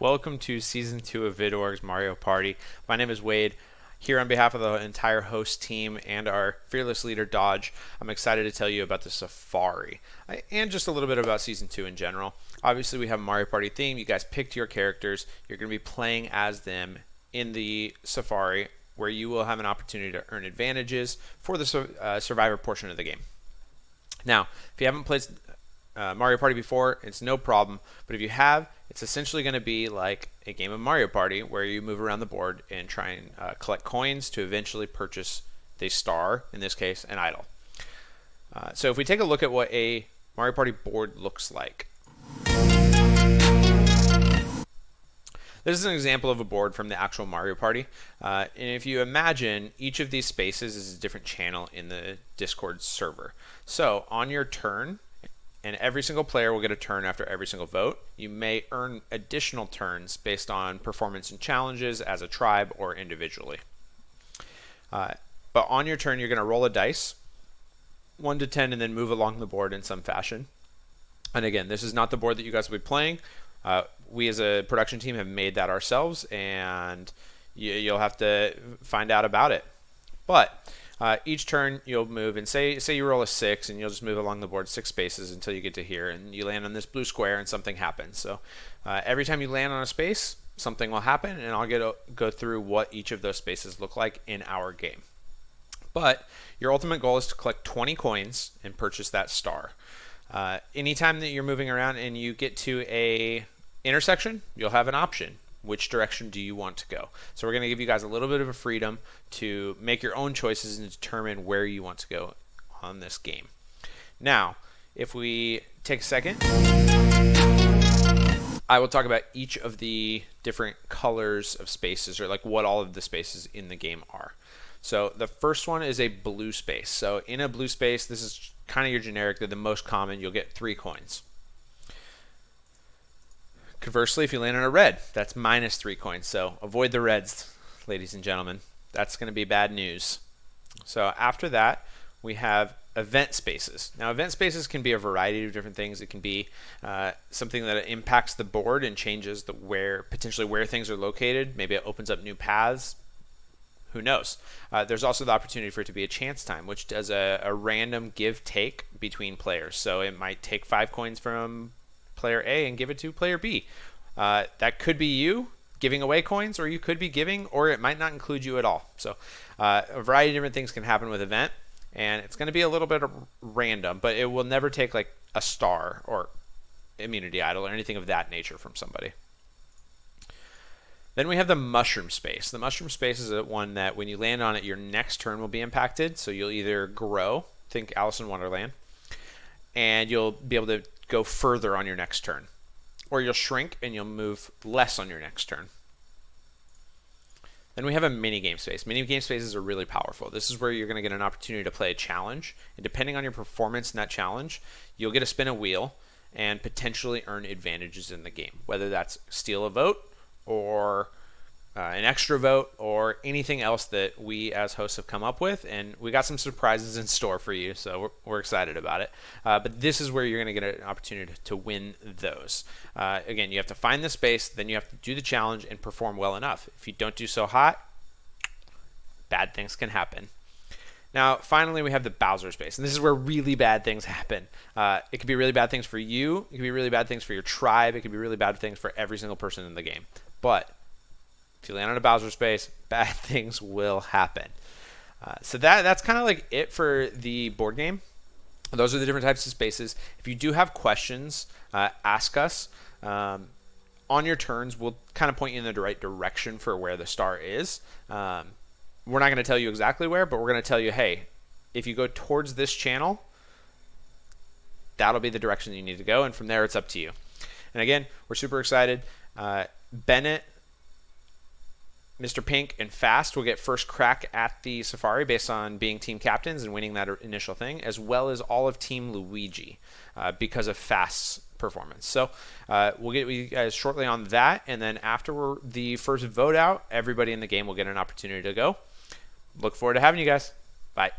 Welcome to Season 2 of VidOrg's Mario Party. My name is Wade. Here on behalf of the entire host team and our fearless leader, Dodge, I'm excited to tell you about the Safari and just a little bit about Season 2 in general. Obviously, we have a Mario Party theme. You guys picked your characters. You're going to be playing as them in the Safari, where you will have an opportunity to earn advantages for the Survivor portion of the game. Now, if you haven't played Mario Party before, it's no problem, but if you have, it's essentially going to be like a game of Mario Party where you move around the board and try and collect coins to eventually purchase the star, in this case, an idol. So if we take a look at what a Mario Party board looks like. This is an example of a board from the actual Mario Party. And if you imagine, each of these spaces is a different channel in the Discord server. So on your turn, and every single player will get a turn after every single vote. You may earn additional turns based on performance and challenges as a tribe or individually. But on your turn, you're going to roll a dice, 1 to 10, and then move along the board in some fashion. And again, this is not the board that you guys will be playing. We as a production team have made that ourselves, and you'll have to find out about it. But each turn you'll move, and say you roll a 6, and you'll just move along the board 6 spaces until you get to here, and you land on this blue square and something happens. So every time you land on a space, something will happen, and I'll go through what each of those spaces look like in our game. But your ultimate goal is to collect 20 coins and purchase that star. Anytime that you're moving around and you get to a intersection, you'll have an option. Which direction do you want to go? So we're going to give you guys a little bit of a freedom to make your own choices and determine where you want to go on this game. Now, if we take a second, I will talk about each of the different colors of spaces, or like what all of the spaces in the game are. So the first one is a blue space. So in a blue space, this is kind of your generic, they're the most common, you'll get 3 coins. Conversely, if you land on a red, that's minus 3 coins. So avoid the reds, ladies and gentlemen. That's going to be bad news. So after that, we have event spaces. Now, event spaces can be a variety of different things. It can be something that impacts the board and changes potentially where things are located. Maybe it opens up new paths. Who knows? There's also the opportunity for it to be a chance time, which does a random give-take between players. So it might take 5 coins from player A and give it to player B. That could be you giving away coins, or you could be giving, or it might not include you at all. So a variety of different things can happen with event, and it's going to be a little bit random, but it will never take like a star or immunity idol or anything of that nature from somebody. Then we have the mushroom space. The mushroom space is one that when you land on it, your next turn will be impacted. So you'll either grow, think Alice in Wonderland, and you'll be able to go further on your next turn, or you'll shrink and you'll move less on your next turn. Then we have a mini game space. Mini game spaces are really powerful. This is where you're going to get an opportunity to play a challenge, and depending on your performance in that challenge, you'll get to spin a wheel and potentially earn advantages in the game, whether that's steal a vote or an extra vote or anything else that we as hosts have come up with, and we got some surprises in store for you, so we're excited about it. But this is where you're going to get an opportunity to win those. Again, you have to find the space, then you have to do the challenge and perform well enough. If you don't do so hot, bad things can happen. Now, finally, we have the Bowser space, and this is where really bad things happen. It could be really bad things for you, it could be really bad things for your tribe, it could be really bad things for every single person in the game. But if you land on a Bowser space, bad things will happen. So that's kind of like it for the board game. Those are the different types of spaces. If you do have questions, ask us. On your turns, we'll kind of point you in the right direction for where the star is. We're not going to tell you exactly where, but we're going to tell you, hey, if you go towards this channel, that'll be the direction you need to go, and from there it's up to you. And again, we're super excited. Bennett, Mr. Pink, and Fast will get first crack at the Safari based on being team captains and winning that initial thing, as well as all of Team Luigi because of Fast's performance. So we'll get you guys shortly on that, and then after the first vote out, everybody in the game will get an opportunity to go. Look forward to having you guys. Bye.